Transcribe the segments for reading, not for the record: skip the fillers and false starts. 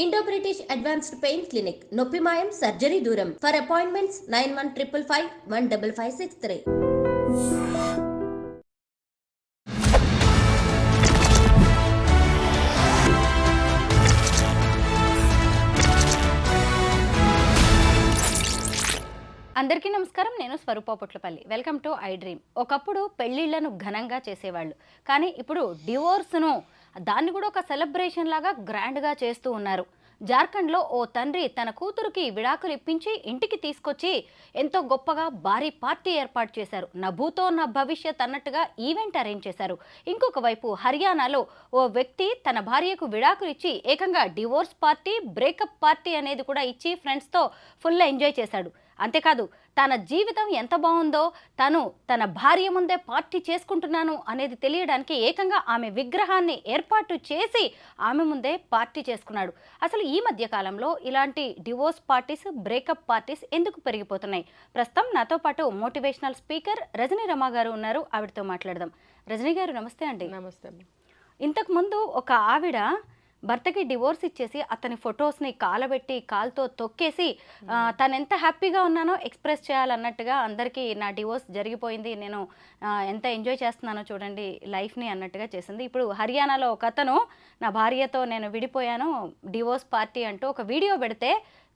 Indo British advanced pain clinic నొప్పి మాయం surgery దూరం ఫర్ అపాయింట్మెంట్స్ 9155515563. అందరికీ నమస్కారం. నేను Swaroopa Potlapalli. Welcome to iDream. ఒకప్పుడు పెళ్ళిళ్ళను ఘనంగా చేసేవాళ్ళు, కానీ ఇప్పుడు డివోర్స్ను దాన్ని కూడా ఒక సెలబ్రేషన్ లాగా గ్రాండ్గా చేస్తూ ఉన్నారు. జార్ఖండ్లో ఓ తండ్రి తన కూతురుకి విడాకులు ఇప్పించి ఇంటికి తీసుకొచ్చి ఎంతో గొప్పగా భారీ పార్టీ ఏర్పాటు చేశారు. నా భూతో నా భవిష్యత్ అన్నట్టుగా ఈవెంట్ అరేంజ్ చేశారు. ఇంకొక వైపు హర్యానాలో ఓ వ్యక్తి తన భార్యకు విడాకులు ఇచ్చి ఏకంగా డివోర్స్ పార్టీ, బ్రేకప్ పార్టీ అనేది కూడా ఇచ్చి ఫ్రెండ్స్తో ఫుల్ ఎంజాయ్ చేశాడు. అంతేకాదు, తన జీవితం ఎంత బాగుందో తను తన భార్య ముందే పార్టీ చేసుకుంటున్నాను అనేది తెలియడానికి ఏకంగా ఆమె విగ్రహాన్ని ఏర్పాటు చేసి ఆమె ముందే పార్టీ చేసుకున్నాడు. అసలు ఈ మధ్య కాలంలో ఇలాంటి డివోర్స్ పార్టీస్, బ్రేకప్ పార్టీస్ ఎందుకు పెరిగిపోతున్నాయి? ప్రస్తుతం నాతో పాటు మోటివేషనల్ స్పీకర్ రజనీ రమ గారు ఉన్నారు. ఆవిడతో మాట్లాడదాం. రజనీ గారు నమస్తే అండి. నమస్తే. ఇంతకుముందు ఒక ఆవిడ భర్తకి డివోర్స్ ఇచ్చేసి అతని ఫొటోస్ని కాలబెట్టి కాల్తో తొక్కేసి తను ఎంత హ్యాపీగా ఉన్నానో ఎక్స్ప్రెస్ చేయాలన్నట్టుగా అందరికీ నా డివోర్స్ జరిగిపోయింది, నేను ఎంత ఎంజాయ్ చేస్తున్నానో చూడండి లైఫ్ని అన్నట్టుగా చేసింది. ఇప్పుడు హర్యానాలో ఒక అతను నా భార్యతో నేను విడిపోయాను, డివోర్స్ పార్టీ అంటూ ఒక వీడియో పెడితే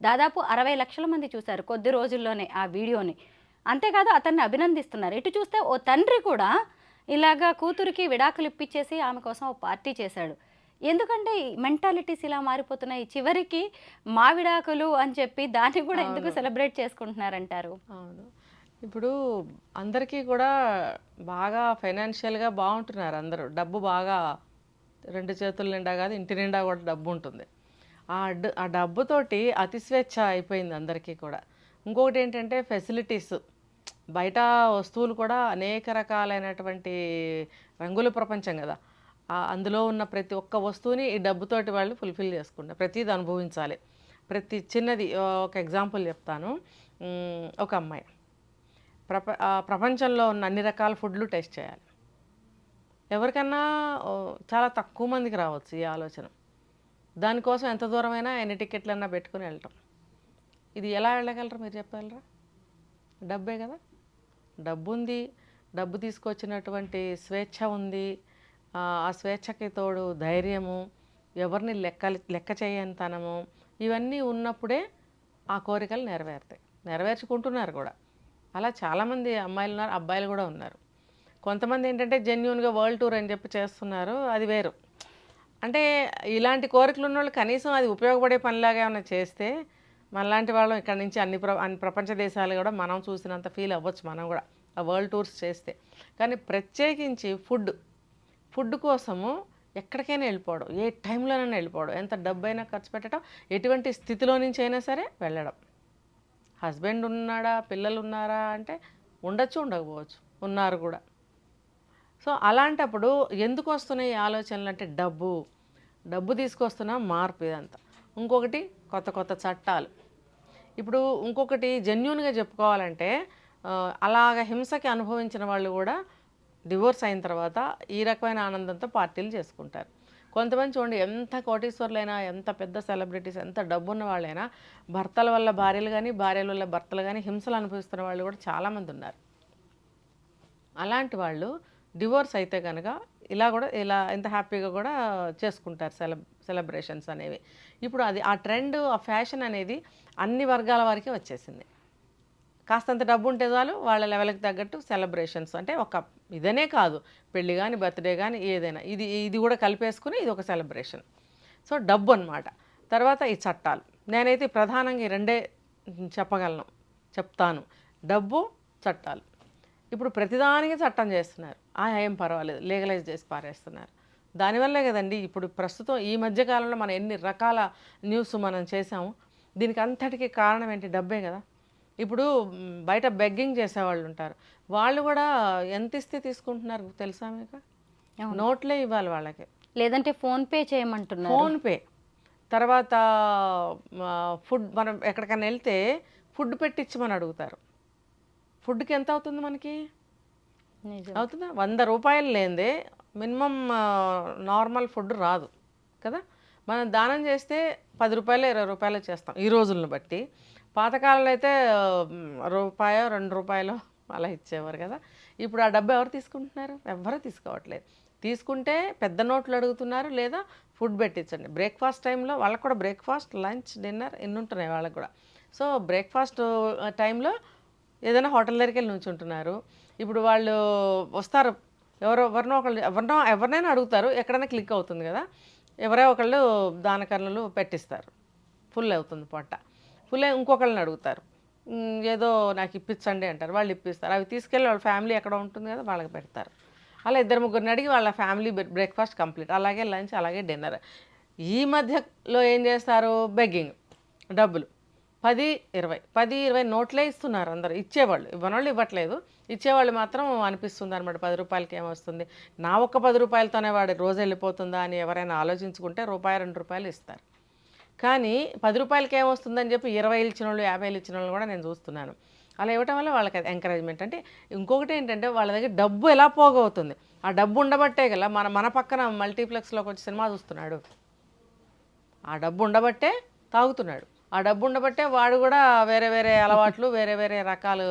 దాదాపు 60 లక్షల మంది చూశారు కొద్ది రోజుల్లోనే ఆ వీడియోని. అంతేకాదు అతన్ని అభినందిస్తున్నారు. ఇటు చూస్తే ఓ తండ్రి కూడా ఇలాగా కూతురికి విడాకులు ఇప్పించేసి ఆమె కోసం ఓ పార్టీ చేశాడు. ఎందుకంటే మెంటాలిటీస్ ఇలా మారిపోతున్నాయి. చివరికి మావిడాకులు అని చెప్పి దాన్ని కూడా ఎందుకు సెలబ్రేట్ చేసుకుంటున్నారంటారు? అవును, ఇప్పుడు అందరికీ కూడా బాగా ఫైనాన్షియల్గా బాగుంటున్నారు. అందరూ డబ్బు బాగా 2 చేతుల నిండా కాదు, ఇంటి నిండా కూడా డబ్బు ఉంటుంది. ఆ డబ్బుతోటి అతి స్వేచ్ఛ అయిపోయింది అందరికీ కూడా. ఇంకొకటి ఏంటంటే ఫెసిలిటీస్, బయట వస్తువులు కూడా అనేక రకాలైనటువంటి రంగుల ప్రపంచం కదా. అందులో ఉన్న ప్రతి ఒక్క వస్తువుని ఈ డబ్బుతోటి వాళ్ళు ఫుల్ఫిల్ చేసుకుంటారు. ప్రతిది అనుభవించాలి. ప్రతి చిన్నది ఒక ఎగ్జాంపుల్ చెప్తాను. ఒక అమ్మాయి ప్రపంచంలో ఉన్న అన్ని రకాల ఫుడ్లు టేస్ట్ చేయాలి. ఎవరికన్నా చాలా తక్కువ మందికి రావచ్చు ఈ ఆలోచన. దానికోసం ఎంత దూరమైనా ఎన్ని టికెట్లన్నా పెట్టుకుని వెళ్ళటం. ఇది ఎలా వెళ్ళగలరు మీరు చెప్పగలరా? డబ్బే కదా. డబ్బు ఉంది, డబ్బు తీసుకొచ్చినటువంటి స్వేచ్ఛ ఉంది. ఆ స్వేచ్ఛకి తోడు ధైర్యము, ఎవరిని లెక్క చేయనితనము, ఇవన్నీ ఉన్నప్పుడే ఆ కోరికలు నెరవేర్చుకుంటున్నారు కూడా. అలా చాలామంది అమ్మాయిలు ఉన్నారు, అబ్బాయిలు కూడా ఉన్నారు. కొంతమంది ఏంటంటే జెన్యూన్గా వరల్డ్ టూర్ అని చెప్పి చేస్తున్నారు, అది వేరు. అంటే ఇలాంటి కోరికలు ఉన్న వాళ్ళు కనీసం అది ఉపయోగపడే పనిలాగా ఏమైనా చేస్తే మనలాంటి వాళ్ళం ఇక్కడ నుంచి అన్ని ప్రపంచ దేశాలు కూడా మనం చూసినంత ఫీల్ అవ్వచ్చు మనం కూడా ఆ వరల్డ్ టూర్స్ చేస్తే. కానీ ప్రత్యేకించి ఫుడ్ కోసము ఎక్కడికైనా వెళ్ళిపోవడం, ఏ టైంలోనైనా వెళ్ళిపోవడం, ఎంత డబ్బైనా ఖర్చు పెట్టడం, ఎటువంటి స్థితిలో నుంచి అయినా సరే వెళ్ళడం. హస్బెండ్ ఉన్నాడా, పిల్లలు ఉన్నారా అంటే ఉండొచ్చు, ఉండకపోవచ్చు, ఉన్నారు కూడా. సో అలాంటప్పుడు ఎందుకు వస్తున్నాయి ఆలోచనలు అంటే డబ్బు తీసుకొస్తున్న మార్పు ఇదంతా. ఇంకొకటి కొత్త కొత్త చట్టాలు. ఇప్పుడు ఇంకొకటి జెన్యూన్గా చెప్పుకోవాలంటే అలాగ హింసకి అనుభవించిన వాళ్ళు కూడా డివోర్స్ అయిన తర్వాత ఈ రకమైన ఆనందంతో పార్టీలు చేసుకుంటారు. కొంతమంది చూడండి, ఎంత కోటీశ్వర్లైనా, ఎంత పెద్ద సెలబ్రిటీస్, ఎంత డబ్బున్న వాళ్ళైనా భర్తల వల్ల భార్యలు కానీ, భార్యల వల్ల భర్తలు కానీ హింసలు అనుభవిస్తున్న వాళ్ళు కూడా చాలామంది ఉన్నారు. అలాంటి వాళ్ళు డివోర్స్ అయితే కనుక ఇలా ఎంత హ్యాపీగా కూడా చేసుకుంటారు సెలబ్రేషన్స్ అనేవి. ఇప్పుడు ఆ ట్రెండ్, ఆ ఫ్యాషన్ అనేది అన్ని వర్గాల వారికి వచ్చేసింది. కాస్తంత డబ్బు ఉంటే చాలు వాళ్ళ లెవెల్కి తగ్గట్టు సెలబ్రేషన్స్. అంటే ఒక ఇదనే కాదు, పెళ్ళి కానీ, బర్త్డే కానీ, ఏదైనా ఇది కూడా కలిపేసుకుని ఇది ఒక సెలబ్రేషన్. సో డబ్బు అన్నమాట. తర్వాత ఈ చట్టాలు. నేనైతే ప్రధానంగా ఈ రెండే చెప్తాను: డబ్బు, చట్టాలు. ఇప్పుడు ప్రతిదానికి చట్టం చేస్తున్నారు. ఏం పర్వాలేదు, లీగలైజ్ చేసి పారేస్తున్నారు. దానివల్లే కదండి ఇప్పుడు ప్రస్తుతం ఈ మధ్యకాలంలో మనం ఎన్ని రకాల న్యూస్ మనం చేసాము. దీనికి అంతటికీ కారణం ఏంటి? డబ్బే కదా. ఇప్పుడు బయట బెగ్గింగ్ చేసేవాళ్ళు ఉంటారు, వాళ్ళు కూడా ఎంత ఇస్తే తీసుకుంటున్నారు తెలుసా మీకు? నోట్లే ఇవ్వాలి వాళ్ళకి, లేదంటే ఫోన్పే చేయమంటున్నారు. ఫోన్పే. తర్వాత ఫుడ్, మనం ఎక్కడికైనా వెళ్తే ఫుడ్ పెట్టించమని అడుగుతారు. ఫుడ్కి ఎంత అవుతుంది మనకి? అవుతుందా? 100 రూపాయలు లేనిదే మినిమం నార్మల్ ఫుడ్ రాదు కదా. మనం దానం చేస్తే 10 రూపాయలు 20 రూపాయలు చేస్తాం ఈ రోజులను బట్టి. పాతకాలంలో అయితే రూపాయో 2 రూపాయలో అలా ఇచ్చేవారు కదా. ఇప్పుడు ఆ డబ్బు ఎవరు తీసుకుంటున్నారు? ఎవ్వరూ తీసుకోవట్లేదు. తీసుకుంటే పెద్ద నోట్లు అడుగుతున్నారు, లేదా ఫుడ్ పెట్టించండి. బ్రేక్ఫాస్ట్ టైంలో వాళ్ళకు కూడా బ్రేక్ఫాస్ట్, లంచ్, డిన్నర్ ఎన్ని ఉంటున్నాయి వాళ్ళకు కూడా. సో బ్రేక్ఫాస్ట్ టైంలో ఏదైనా హోటల్ దగ్గరికి వెళ్ళి నుంచుంటున్నారు. ఇప్పుడు వాళ్ళు వస్తారు, ఎవరినైనా అడుగుతారు, ఎక్కడైనా క్లిక్ అవుతుంది కదా. ఎవరో ఒకళ్ళు దానకర్ణలు పెట్టిస్తారు, ఫుల్ అవుతుంది పొట్ట. ఫుల్ ఇంకొకళ్ళని అడుగుతారు, ఏదో నాకు ఇప్పించండి అంటారు, వాళ్ళు ఇప్పిస్తారు. అవి తీసుకెళ్ళి వాళ్ళ ఫ్యామిలీ ఎక్కడ ఉంటుంది కదా వాళ్ళకి పెడతారు. అలా 2-3 అడిగి వాళ్ళ ఫ్యామిలీ బ్రేక్ఫాస్ట్ కంప్లీట్. అలాగే లంచ్, అలాగే డిన్నర్. ఈ మధ్యలో ఏం చేస్తారు? బెగ్గింగ్, డబ్బులు 10-20 నోట్లే ఇస్తున్నారు అందరూ. ఇచ్చేవాళ్ళు, ఇవ్వనోళ్ళు ఇవ్వట్లేదు, ఇచ్చేవాళ్ళు మాత్రం అనిపిస్తుంది అనమాట 10 రూపాయలకి ఏమొస్తుంది, నా ఒక్క 10 రూపాయలతోనే వాడి రోజు వెళ్ళిపోతుందా అని ఎవరైనా ఆలోచించుకుంటే ₹1-2 ఇస్తారు. కానీ 10 రూపాయలకి ఏమొస్తుందని చెప్పి 20 ఇచ్చిన వాళ్ళు, 50 ఇచ్చిన వాళ్ళు కూడా నేను చూస్తున్నాను. అలా ఇవ్వటం వల్ల వాళ్ళకి ఎంకరేజ్మెంట్. అంటే ఇంకొకటి ఏంటంటే వాళ్ళ దగ్గర డబ్బు ఎలా పోగవుతుంది, ఆ డబ్బు ఉండబట్టే కదా మన పక్కన మల్టీప్లెక్స్లోకి వచ్చి సినిమా చూస్తున్నాడు. ఆ డబ్బు ఉండబట్టే తాగుతున్నాడు, ఆ డబ్బు ఉండబట్టే వాడు కూడా వేరే వేరే అలవాట్లు, వేరే వేరే రకాలు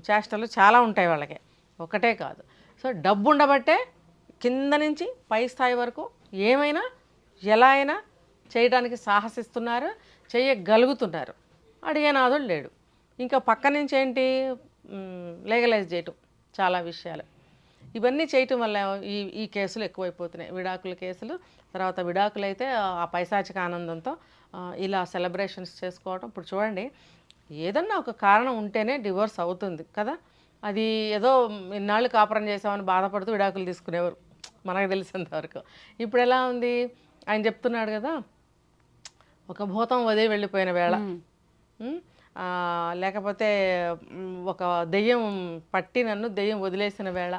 చేష్టలు చాలా ఉంటాయి వాళ్ళకి, ఒకటే కాదు. సో డబ్బు ఉండబట్టే కింద నుంచి పై స్థాయి వరకు ఏమైనా ఎలా అయినా చేయడానికి సాహసిస్తున్నారు, చేయగలుగుతున్నారు. అడిగేనాథుడు లేడు. ఇంకా పక్క నుంచి ఏంటి, లీగలైజ్ చేయటం చాలా విషయాలు. ఇవన్నీ చేయటం వల్ల ఈ కేసులు ఎక్కువైపోతున్నాయి, విడాకుల కేసులు. తర్వాత విడాకులు అయితే ఆ పైశాచిక ఆనందంతో ఇలా సెలబ్రేషన్స్ చేసుకోవడం. ఇప్పుడు చూడండి, ఏదన్నా ఒక కారణం ఉంటేనే డివోర్స్ అవుతుంది కదా. అది ఏదో ఇన్నాళ్ళు కాపురం చేసామని బాధపడుతూ విడాకులు తీసుకునేవారు మనకు తెలిసినంతవరకు. ఇప్పుడు ఎలా ఉంది, ఆయన చెప్తున్నాడు కదా, ఒక భూతం వదిలి వెళ్ళిపోయిన వేళ, లేకపోతే ఒక దెయ్యం పట్టి నన్ను దెయ్యం వదిలేసిన వేళ,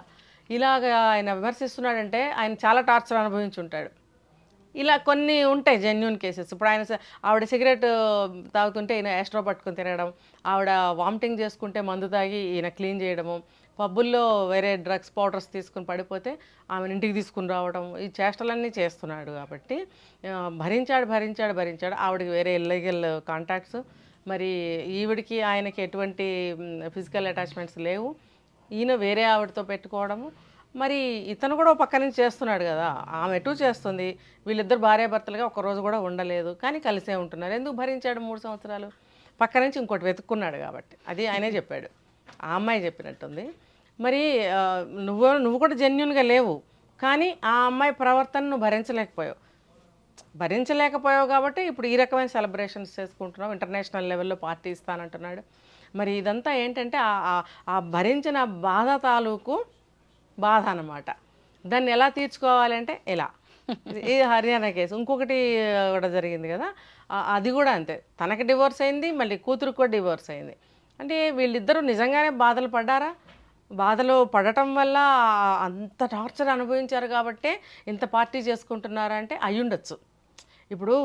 ఇలాగ ఆయన విమర్శిస్తున్నాడంటే ఆయన చాలా టార్చర్ అనుభవించి ఉంటాడు. ఇలా కొన్ని ఉంటాయి జెన్యూన్ కేసెస్. ఇప్పుడు ఆయన ఆవిడ సిగరెట్ తాగుతుంటే ఈయన ఎస్ట్రో పట్టుకుని తినడం, ఆవిడ వామిటింగ్ చేసుకుంటే మందు తాగి ఈయన క్లీన్ చేయడము, పబ్బుల్లో వేరే డ్రగ్స్ పౌడర్స్ తీసుకుని పడిపోతే ఆమెను ఇంటికి తీసుకుని రావడం, ఈ చేష్టలన్నీ చేస్తున్నాడు. కాబట్టి భరించాడు. ఆవిడకి వేరే ఇల్లీగల్ కాంటాక్ట్స్, మరి ఈవిడికి ఆయనకి ఎటువంటి ఫిజికల్ అటాచ్మెంట్స్ లేవు. ఈయన వేరే ఆవిడతో పెట్టుకోవడము, మరి ఇతను కూడా పక్క నుంచి చేస్తున్నాడు కదా, ఆమె ఎటు చేస్తుంది. వీళ్ళిద్దరు భార్యాభర్తలుగా ఒక్కరోజు కూడా ఉండలేదు, కానీ కలిసే ఉంటున్నారు. ఎందుకు భరించాడు 3 సంవత్సరాలు? పక్క నుంచి ఇంకోటి వెతుక్కున్నాడు కాబట్టి. అది ఆయనే చెప్పాడు, ఆ అమ్మాయి చెప్పినట్టుంది. మరి నువ్వు కూడా జెన్యూన్గా లేవు, కానీ ఆ అమ్మాయి ప్రవర్తన నువ్వు భరించలేకపోయావు కాబట్టి ఇప్పుడు ఈ రకమైన సెలబ్రేషన్స్ చేసుకుంటున్నావు. ఇంటర్నేషనల్ లెవెల్లో పార్టీ ఇస్తానంటున్నాడు. మరి ఇదంతా ఏంటంటే ఆ భరించిన బాధ తాలూకు బాధ అన్నమాట. దాన్ని ఎలా తీర్చుకోవాలంటే ఇలా. ఇది హర్యానా కేసు. ఇంకొకటి కూడా జరిగింది కదా, అది కూడా అంతే. తనకి డివోర్స్ అయింది, మళ్ళీ కూతురుకు కూడా డివోర్స్ అయింది. అంటే వీళ్ళిద్దరూ నిజంగానే బాధలు పడ్డారా? బాధలు పడటం వల్ల అంత టార్చర్ అనుభవించారు కాబట్టే ఇంత పార్టీ చేసుకుంటున్నారా అంటే అయ్యుండొచ్చు. ఇప్పుడు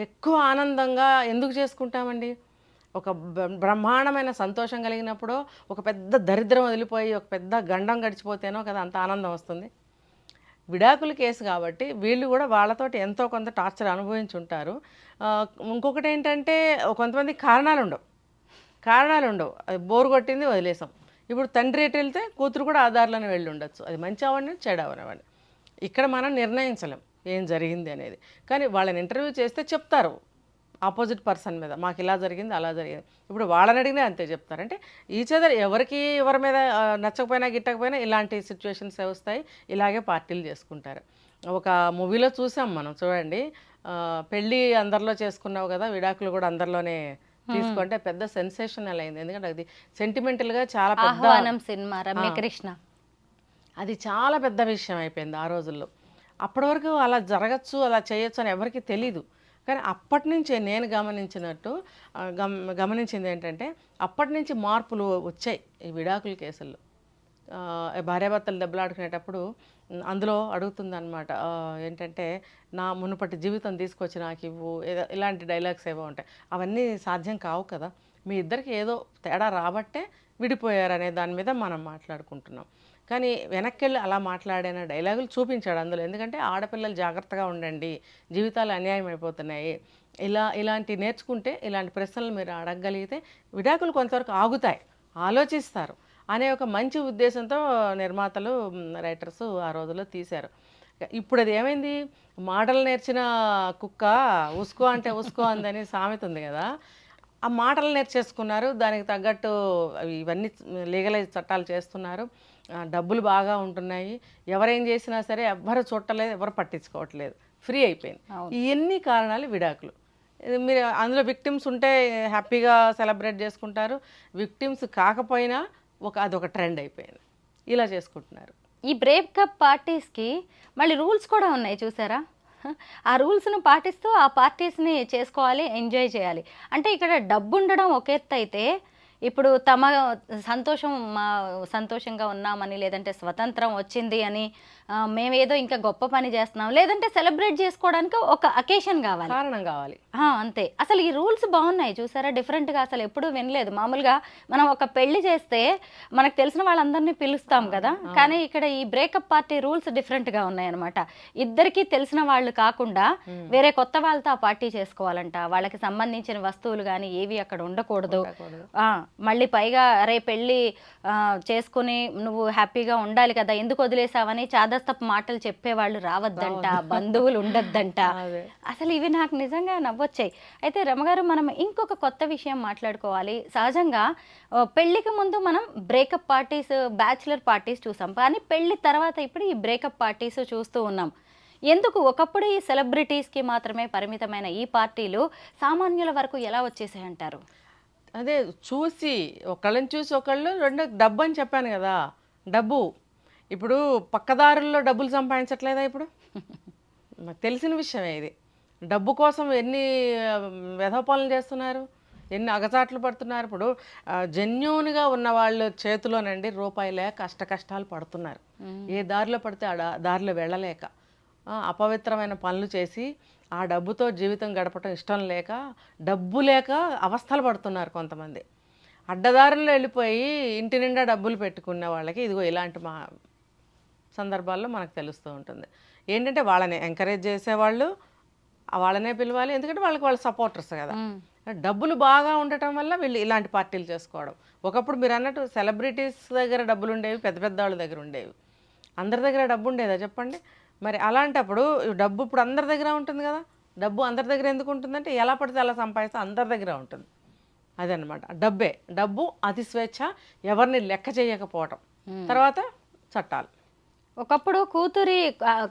ఎక్కువ ఆనందంగా ఎందుకు చేసుకుంటామండి? ఒక బ్రహ్మాండమైన సంతోషం కలిగినప్పుడు, ఒక పెద్ద దరిద్రం వదిలిపోయి ఒక పెద్ద గండం గడిచిపోతేనో కదా అంత ఆనందం వస్తుంది. విడాకుల కేసు కాబట్టి వీళ్ళు కూడా వాళ్ళతోటి ఎంతో కొంత టార్చర్ అనుభవించి ఉంటారు. ఇంకొకటి ఏంటంటే కొంతమందికి కారణాలు ఉండవు, అది బోరు కొట్టింది వదిలేసాం. ఇప్పుడు తండ్రి ఎటు వెళ్తే కూతురు కూడా ఆధార్లోనే వెళ్ళి ఉండొచ్చు, అది మంచి అవని చెడు అవనివ్వండి. ఇక్కడ మనం నిర్ణయించలేం ఏం జరిగింది అనేది. కానీ వాళ్ళని ఇంటర్వ్యూ చేస్తే చెప్తారు ఆపోజిట్ పర్సన్ మీద, మాకు ఇలా జరిగింది అలా జరిగింది. ఇప్పుడు వాళ్ళని అడిగినా అంతే చెప్తారు. అంటే ఎవరి మీద నచ్చకపోయినా గిట్టకపోయినా ఇలాంటి సిచ్యువేషన్స్ వస్తాయి, ఇలాగే పార్టీలు చేసుకుంటారు. ఒక మూవీలో చూసాం మనం, చూడండి, పెళ్ళి అందరిలో చేసుకున్నావు కదా, విడాకులు కూడా అందరిలోనే తీసుకుంటే పెద్ద సెన్సేషనల్ అయింది. ఎందుకంటే అది సెంటిమెంటల్గా చాలా పెద్ద సినిమా, రమ్యకృష్ణ, అది చాలా పెద్ద విషయం అయిపోయింది ఆ రోజుల్లో. అప్పటి వరకు అలా జరగచ్చు, అలా చేయొచ్చు అని ఎవరికి తెలీదు. కానీ అప్పటి నుంచే నేను గమనించింది ఏంటంటే, అప్పటి నుంచి మార్పులు వచ్చాయి ఈ విడాకుల కేసుల్లో. భార్యాభర్తలు దెబ్బలాడుకునేటప్పుడు అందులో అడుగుతుందన్నమాట, ఏంటంటే నా మునుపటి జీవితం తీసుకొచ్చి నాకు ఇవ్వు, ఇలాంటి డైలాగ్స్ ఏవో ఉంటాయి. అవన్నీ సాధ్యం కావు కదా, మీ ఇద్దరికి ఏదో తేడా రాబట్టే విడిపోయారనే దాని మీద మనం మాట్లాడుకుంటున్నాం. కానీ వెనక్కి వెళ్ళి అలా మాట్లాడిన డైలాగులు చూపించాడు అందులో. ఎందుకంటే ఆడపిల్లలు జాగ్రత్తగా ఉండండి, జీవితాలు అన్యాయం అయిపోతున్నాయి, ఇలాంటి నేర్చుకుంటే ఇలాంటి ప్రశ్నలు మీరు అడగగలిగితే విడాకులు కొంతవరకు ఆగుతాయి, ఆలోచిస్తారు అనే ఒక మంచి ఉద్దేశంతో నిర్మాతలు రైటర్స్ ఆ రోజుల్లో తీశారు. ఇప్పుడు అది ఏమైంది, మాటలు నేర్చిన కుక్క ఉసుకో అంటే ఉసుకో అందని సామెత ఉంది కదా, ఆ మాటలు నేర్చేసుకున్నారు. దానికి తగ్గట్టు ఇవన్నీ లీగలైజ్ చట్టాలు చేస్తున్నారు, డబ్బులు బాగా ఉంటున్నాయి, ఎవరేం చేసినా సరే ఎవ్వరు చుట్టలేదు, ఎవరు పట్టించుకోవట్లేదు, ఫ్రీ అయిపోయింది. ఇవన్నీ కారణాలు విడాకులు. మీరు అందులో విక్టిమ్స్ ఉంటే హ్యాపీగా సెలబ్రేట్ చేసుకుంటారు, విక్టిమ్స్ కాకపోయినా అదొక ట్రెండ్ అయిపోయింది, ఇలా చేసుకుంటున్నారు. ఈ బ్రేకప్ పార్టీస్కి మళ్ళీ రూల్స్ కూడా ఉన్నాయి చూసారా? ఆ రూల్స్ను పాటిస్తూ ఆ పార్టీస్ని చేసుకోవాలి, ఎంజాయ్ చేయాలి. అంటే ఇక్కడ డబ్బు ఉండడం ఒక ఎత్తు అయితే, ఇప్పుడు తమ సంతోషంగా ఉన్నామని, లేదంటే స్వతంత్రం వచ్చింది అని, మేమేదో ఇంకా గొప్ప పని చేస్తున్నాం, లేదంటే సెలబ్రేట్ చేసుకోవడానికి ఒక అకేషన్ కావాలి, కారణం కావాలి, అంతే. అసలు ఈ రూల్స్ బాగున్నాయి చూసారా, డిఫరెంట్గా. అసలు ఎప్పుడూ వినలేదు. మామూలుగా మనం ఒక పెళ్లి చేస్తే మనకు తెలిసిన వాళ్ళందరినీ పిలుస్తాం కదా, కానీ ఇక్కడ ఈ బ్రేకప్ పార్టీ రూల్స్ డిఫరెంట్గా ఉన్నాయి అనమాట. ఇద్దరికి తెలిసిన వాళ్ళు కాకుండా వేరే కొత్త వాళ్ళతో ఆ పార్టీ చేసుకోవాలంట, వాళ్ళకి సంబంధించిన వస్తువులు కానీ ఏవి అక్కడ ఉండకూడదు. మళ్ళీ పైగా అరే పెళ్ళి చేసుకుని నువ్వు హ్యాపీగా ఉండాలి కదా, ఎందుకు వదిలేసావని చాదస్తపు మాటలు చెప్పేవాళ్ళు రావద్దంట, బంధువులు ఉండొద్దంట. అసలు ఇవి నాకు నిజంగా నవ్వొచ్చాయి. అయితే రమగారు, మనం ఇంకొక కొత్త విషయం మాట్లాడుకోవాలి. సహజంగా పెళ్లికి ముందు మనం బ్రేకప్ పార్టీస్, బ్యాచిలర్ పార్టీస్ చూసాం, కానీ పెళ్లి తర్వాత ఇప్పుడు ఈ బ్రేకప్ పార్టీస్ చూస్తూ ఉన్నాం. ఎందుకు ఒకప్పుడు ఈ సెలబ్రిటీస్కి మాత్రమే పరిమితమైన ఈ పార్టీలు సామాన్యుల వరకు ఎలా వచ్చేసాయి అంటారు? అదే చూసి ఒకళ్ళని చూసి ఒకళ్ళు, రెండు డబ్బు అని చెప్పాను కదా, డబ్బు. ఇప్పుడు పక్కదారుల్లో డబ్బులు సంపాదించట్లేదా ఇప్పుడు? మాకు తెలిసిన విషయమే ఇది. డబ్బు కోసం ఎన్ని వెధపనులు చేస్తున్నారు, ఎన్ని అగచాట్లు పడుతున్నారు. ఇప్పుడు జెన్యూన్గా ఉన్న వాళ్ళ చేతిలోనండి రూపాయి లేక కష్టాలు పడుతున్నారు, ఏ దారిలో పడితే ఆ దారిలో వెళ్ళలేక, అపవిత్రమైన పనులు చేసి ఆ డబ్బుతో జీవితం గడపటం ఇష్టం లేక, డబ్బు లేక అవస్థలు పడుతున్నారు కొంతమంది. అడ్డదారుల్లో వెళ్ళిపోయి ఇంటి నిండా డబ్బులు పెట్టుకున్న వాళ్ళకి ఇదిగో ఇలాంటి సందర్భాల్లో మనకు తెలుస్తూ ఉంటుంది. ఏంటంటే వాళ్ళని ఎంకరేజ్ చేసేవాళ్ళు వాళ్ళనే పిలవాలి, ఎందుకంటే వాళ్ళ సపోర్టర్స్ కదా. డబ్బులు బాగా ఉండటం వల్ల వీళ్ళు ఇలాంటి పార్టీలు చేసుకోవడం. ఒకప్పుడు మీరు అన్నట్టు సెలబ్రిటీస్ దగ్గర డబ్బులు ఉండేవి, పెద్ద పెద్ద వాళ్ళ దగ్గర ఉండేవి, అందరి దగ్గర డబ్బు ఉండేదా చెప్పండి? మరి అలాంటప్పుడు డబ్బు ఇప్పుడు అందరి దగ్గర ఉంటుంది కదా. డబ్బు అందరి దగ్గర ఎందుకు ఉంటుందంటే ఎలా పడితే అలా సంపాదిస్తే అందరి దగ్గర ఉంటుంది, అదనమాట. డబ్బు, అతి స్వేచ్ఛ, ఎవరిని లెక్క చేయకపోవటం, తర్వాత చట్టాలు. ఒకప్పుడు కూతురి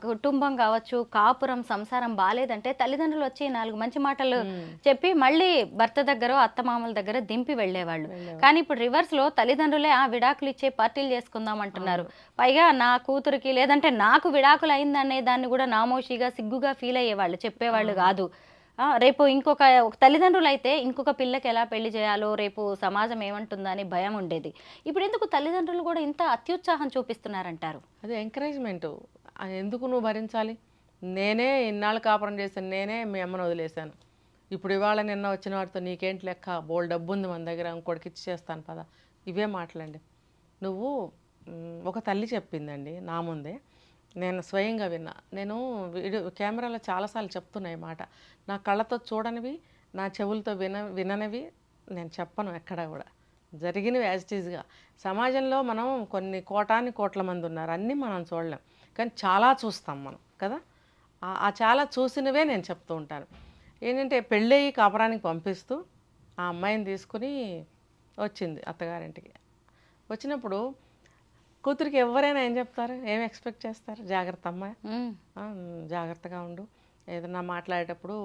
కుటుంబం కావచ్చు, కాపురం సంసారం బాగాలేదంటే తల్లిదండ్రులు వచ్చి 4 మంచి మాటలు చెప్పి మళ్ళీ భర్త దగ్గర, అత్తమామల దగ్గర దింపి వెళ్ళేవాళ్ళు. కానీ ఇప్పుడు రివర్స్లో తల్లిదండ్రులే విడాకులు ఇచ్చే పార్టీలు చేసుకుందాం అంటున్నారు. పైగా నా కూతురికి లేదంటే నాకు విడాకులు అయిందనే దాన్ని కూడా నామోషిగా, సిగ్గుగా ఫీల్ అయ్యేవాళ్ళు, చెప్పేవాళ్ళు కాదు. రేపు ఇంకొక తల్లిదండ్రులు అయితే ఇంకొక పిల్లకి ఎలా పెళ్లి చేయాలో, రేపు సమాజం ఏమంటుందో అని భయం ఉండేది. ఇప్పుడు ఎందుకు తల్లిదండ్రులు కూడా ఇంత అత్యుత్సాహం చూపిస్తున్నారంటారు? అదే ఎంకరేజ్మెంటు. ఎందుకు నువ్వు భరించాలి, నేనే ఇన్నాళ్ళు కాపురం చేశాను, నేనే మీ అమ్మను వదిలేశాను, ఇప్పుడు ఇవాళ నిన్న వచ్చిన వాడితో నీకేంటి లెక్క, బోల్ డబ్బు ఉంది మన దగ్గర, ఇంకోటికి ఇచ్చి చేస్తాను పదా, ఇవే మాటలండి. నువ్వు ఒక తల్లి చెప్పిందండి నా ముందే, నేను స్వయంగా విన్నా. నేను కెమెరాలో చాలాసార్లు చెప్తున్నాయి మాట, నా కళ్ళతో చూడనివి, నా చెవులతో విననివి నేను చెప్పను ఎక్కడా కూడా, జరిగినవి యాజ్ ఇట్ ఈజ్గా. సమాజంలో మనం కోట్ల మంది ఉన్నారు, అన్నీ మనం చూడలేం, కానీ చాలా చూస్తాం మనం కదా. ఆ చాలా చూసినవే నేను చెప్తూ ఉంటాను. ఏంటంటే పెళ్ళయి కాపురానికి పంపిస్తూ ఆ అమ్మాయిని తీసుకుని వచ్చింది అత్తగారింటికి. వచ్చినప్పుడు కూతురికి ఎవరైనా ఏం చెప్తారు, ఏం ఎక్స్పెక్ట్ చేస్తారు? జాగ్రత్త అమ్మాయి, జాగ్రత్తగా ఉండు, ఏదన్నా మాట్లాడేటప్పుడు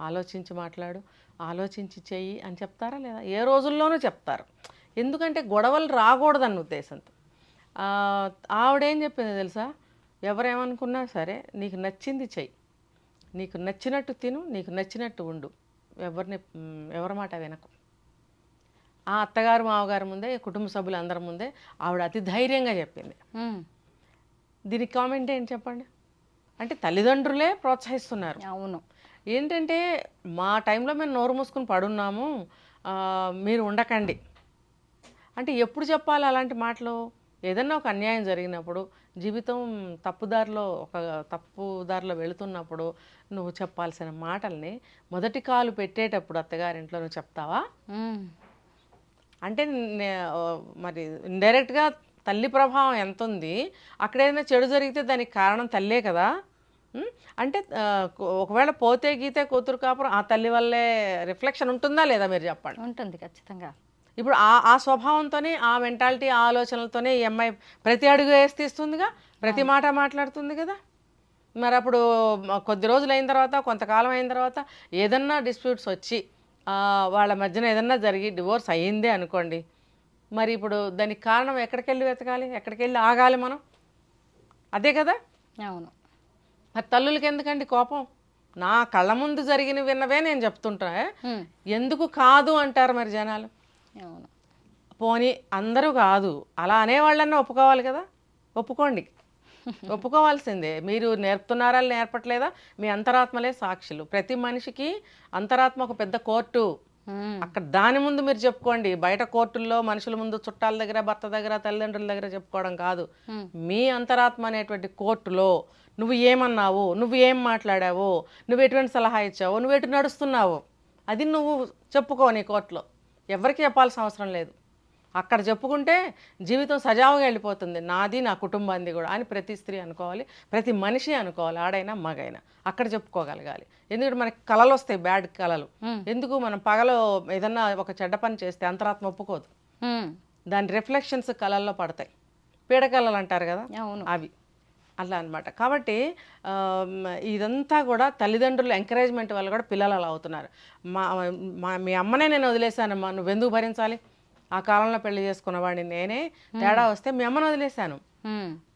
ఆలోచించి మాట్లాడు, ఆలోచించి చెయ్యి అని చెప్తారా లేదా? ఏ రోజుల్లోనూ చెప్తారు, ఎందుకంటే గొడవలు రాకూడదన్న ఉద్దేశంతో. ఆవిడేం చెప్పింది తెలుసా, ఎవరేమనుకున్నా సరే నీకు నచ్చింది చెయ్యి, నీకు నచ్చినట్టు తిను, నీకు నచ్చినట్టు ఉండు, ఎవరి మాట వినకు. ఆ అత్తగారు మామగారు ముందే, కుటుంబ సభ్యులు అందరి ముందే ఆవిడ అతి ధైర్యంగా చెప్పింది. దీనికి కామెంట్ ఏంటి చెప్పండి? అంటే తల్లిదండ్రులే ప్రోత్సహిస్తున్నారు. అవును. ఏంటంటే మా టైంలో మేము నోరు మూసుకుని పడున్నాము, మీరు ఉండకండి అంటే ఎప్పుడు చెప్పాలి అలాంటి మాటలు? ఏదన్నా ఒక అన్యాయం జరిగినప్పుడు, జీవితం తప్పుదారిలో వెళుతున్నప్పుడు నువ్వు చెప్పాల్సిన మాటల్ని మొదటి కాలు పెట్టేటప్పుడు అత్తగారింట్లో నువ్వు చెప్తావా? అంటే మరి ఇండైరెక్ట్గా తల్లి ప్రభావం ఎంత ఉంది, అక్కడ ఏదైనా చెడు జరిగితే దానికి కారణం తల్లే కదా. అంటే ఒకవేళ పోతే గీతే కూతురు కాపురం ఆ తల్లి వల్లే రిఫ్లెక్షన్ ఉంటుందా లేదా మీరు చెప్పండి. ఉంటుంది ఖచ్చితంగా. ఇప్పుడు ఆ స్వభావంతోనే, ఆ మెంటాలిటీ, ఆ ఆలోచనలతోనే ఈ అమ్మాయి ప్రతి అడుగు వేసి తీస్తుందిగా, ప్రతి మాట మాట్లాడుతుంది కదా. మరి అప్పుడు కొద్ది రోజులు అయిన తర్వాత, కొంతకాలం అయిన తర్వాత ఏదన్నా డిస్ప్యూట్స్ వచ్చి వాళ్ళ మధ్యన ఏదన్నా జరిగి డివోర్స్ అయ్యిందే అనుకోండి, మరి ఇప్పుడు దానికి కారణం ఎక్కడికి వెళ్ళి వెతకాలి, ఎక్కడికి వెళ్ళి ఆగాలి మనం? అదే కదా. అవును. మరి తల్లులకి ఎందుకండి కోపం? నా కళ్ళ ముందు జరిగిన విన్నవే నేను చెప్తుంటా, ఎందుకు కాదు అంటారు మరి జనాలు. అవును. పోనీ అందరూ కాదు, అలా అనేవాళ్ళన్నా ఒప్పుకోవాలి కదా. ఒప్పుకోండి, ఒప్పుకోవాల్సిందే. మీరు నేర్పుతున్నారా నేర్పట్లేదా, మీ అంతరాత్మలే సాక్షులు. ప్రతి మనిషికి అంతరాత్మ ఒక పెద్ద కోర్టు. అక్కడ దాని ముందు మీరు చెప్పుకోండి. బయట కోర్టుల్లో మనుషుల ముందు, చుట్టాల దగ్గర, భర్త దగ్గర, తల్లిదండ్రుల దగ్గర చెప్పుకోవడం కాదు. మీ అంతరాత్మ అనేటువంటి కోర్టులో నువ్వు ఏమన్నావు, నువ్వు ఏం మాట్లాడావు, నువ్వు ఎటువంటి సలహా ఇచ్చావు, నువ్వు ఎటు నడుస్తున్నావు, అది నువ్వు చెప్పుకో నీ కోర్టులో. ఎవరికి చెప్పాల్సిన అవసరం లేదు. అక్కడ చెప్పుకుంటే జీవితం సజావుగా వెళ్ళిపోతుంది. నాది, నా కుటుంబాన్ని కూడా అని ప్రతి స్త్రీ అనుకోవాలి, ప్రతి మనిషి అనుకోవాలి, ఆడైనా మగైనా. అక్కడ చెప్పుకోగలగాలి. ఎందుకంటే మనకి కళలు వస్తాయి, బ్యాడ్ కళలు. ఎందుకు? మనం పగలో ఏదన్నా ఒక చెడ్డ పని చేస్తే అంతరాత్మ ఒప్పుకోదు, దాని రిఫ్లెక్షన్స్ కళల్లో పడతాయి. పీడకళలు అంటారు కదా, అవి అలా అనమాట. కాబట్టి ఇదంతా కూడా తల్లిదండ్రుల ఎంకరేజ్మెంట్ వల్ల కూడా పిల్లలు అలా అవుతున్నారు. మీ అమ్మనే నేను వదిలేశానమ్మా, నువ్వెందుకు భరించాలి? ఆ కాలంలో పెళ్లి చేసుకున్నవాడిని నేనే, తేడా వస్తే మీ అమ్మను వదిలేశాను.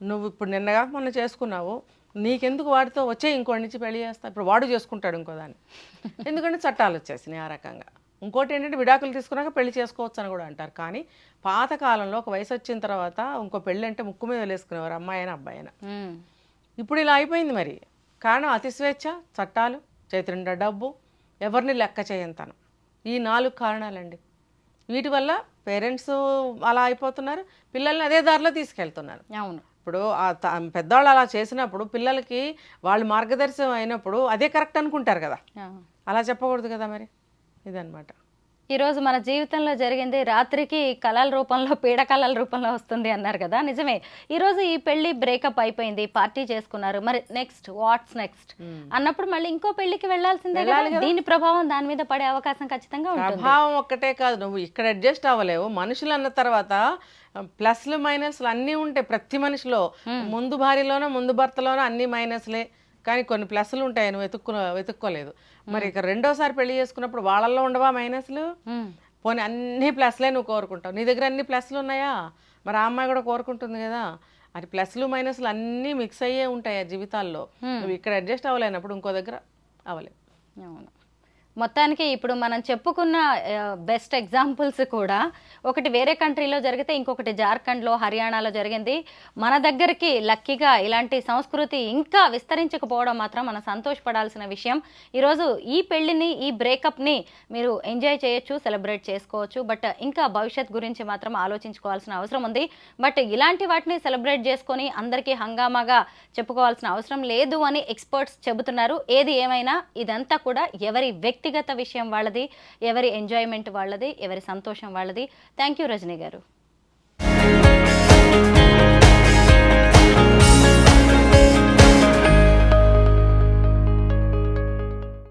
నువ్వు ఇప్పుడు నిన్నగా మొన్న చేసుకున్నావు, నీకెందుకు వాడితో వచ్చే ఇంకోటి నుంచి పెళ్లి చేస్తా. ఇప్పుడు వాడు చేసుకుంటాడు ఇంకో దాన్ని. ఎందుకంటే చట్టాలు వచ్చేసినాయి ఆ రకంగా. ఇంకోటి ఏంటంటే విడాకులు తీసుకున్నాక పెళ్లి చేసుకోవచ్చు అని కూడా అంటారు. కానీ పాతకాలంలో ఒక వయసు వచ్చిన తర్వాత ఇంకో పెళ్ళి అంటే ముక్కు మీద వేసుకునేవారు, అమ్మాయి అయినా అబ్బాయి అయినా. ఇప్పుడు ఇలా అయిపోయింది. మరి కారణం అతి స్వేచ్ఛ, చట్టాలు, చేతినిండా డబ్బు, ఎవరిని లెక్క చేయంతాను. ఈ 4 కారణాలండి. వీటి వల్ల పేరెంట్స్ అలా అయిపోతున్నారు, పిల్లల్ని అదే దారిలో తీసుకెళ్తున్నారు. అవును. ఇప్పుడు పెద్దవాళ్ళు అలా చేసినప్పుడు పిల్లలకి వాళ్ళు మార్గదర్శనం అయినప్పుడు అదే కరెక్ట్ అనుకుంటారు కదా. అలా చెప్పకూడదు కదా. మరి ఇదన్నమాట. ఈరోజు మన జీవితంలో జరిగింది రాత్రికి కళల రూపంలో, పీడకళల రూపంలో వస్తుంది అన్నారు కదా, నిజమే. ఈరోజు ఈ పెళ్లి బ్రేకప్ అయిపోయింది, పార్టీ చేసుకున్నారు, మరి నెక్స్ట్ వాట్స్ నెక్స్ట్ అన్నప్పుడు మళ్ళీ ఇంకో పెళ్లికి వెళ్లాల్సిందే. దీని ప్రభావం దాని మీద పడే అవకాశం ఖచ్చితంగా ఉంటుంది. ప్రభావం ఒక్కటే కాదు, నువ్వు ఇక్కడ అడ్జస్ట్ అవ్వలేవు. మనుషులు అన్న తర్వాత ప్లస్లు మైనస్లు అన్నీ ఉంటాయి ప్రతి మనిషిలో. ముందు భార్యలోనో ముందు భర్తలోనో అన్ని మైనస్లే, కానీ కొన్ని ప్లస్లు ఉంటాయి, నువ్వు వెతుక్కోలేదు. మరి ఇక రెండోసారి పెళ్లి చేసుకున్నప్పుడు వాళ్ళల్లో ఉండవా మైనస్లు? పోనీ అన్ని ప్లస్లే నువ్వు కోరుకుంటావు, నీ దగ్గర అన్ని ప్లస్లు ఉన్నాయా? మరి ఆ అమ్మాయి కూడా కోరుకుంటుంది కదా. అది ప్లస్లు మైనస్లు అన్నీ మిక్స్ అయ్యే ఉంటాయి ఆ జీవితాల్లో. నువ్వు ఇక్కడ అడ్జస్ట్ అవ్వలేనప్పుడు ఇంకో దగ్గర అవ్వలేవు. అవును. మొత్తానికి ఇప్పుడు మనం చెప్పుకున్న బెస్ట్ ఎగ్జాంపుల్స్ కూడా ఒకటి వేరే కంట్రీలో జరిగితే ఇంకొకటి జార్ఖండ్లో, హర్యానాలో జరిగింది. మన దగ్గరికి లక్కీగా ఇలాంటి సంస్కృతి ఇంకా విస్తరించకపోవడం మాత్రం మనం సంతోషపడాల్సిన విషయం. ఈరోజు ఈ పెళ్లిని, ఈ బ్రేకప్ని మీరు ఎంజాయ్ చేయొచ్చు, సెలబ్రేట్ చేసుకోవచ్చు. బట్ ఇంకా భవిష్యత్ గురించి మాత్రం ఆలోచించుకోవాల్సిన అవసరం ఉంది. బట్ ఇలాంటి వాటిని సెలబ్రేట్ చేసుకొని అందరికీ హంగామాగా చెప్పుకోవాల్సిన అవసరం లేదు అని ఎక్స్పర్ట్స్ చెబుతున్నారు. ఏది ఏమైనా ఇదంతా కూడా ఎవరి వ్యక్తిగత విషయం వాళ్ళది, ఎవరి ఎంజాయ్మెంట్ వాళ్ళది, ఎవరి సంతోషం వాళ్ళది. థ్యాంక్ యూ రజనీ గారు.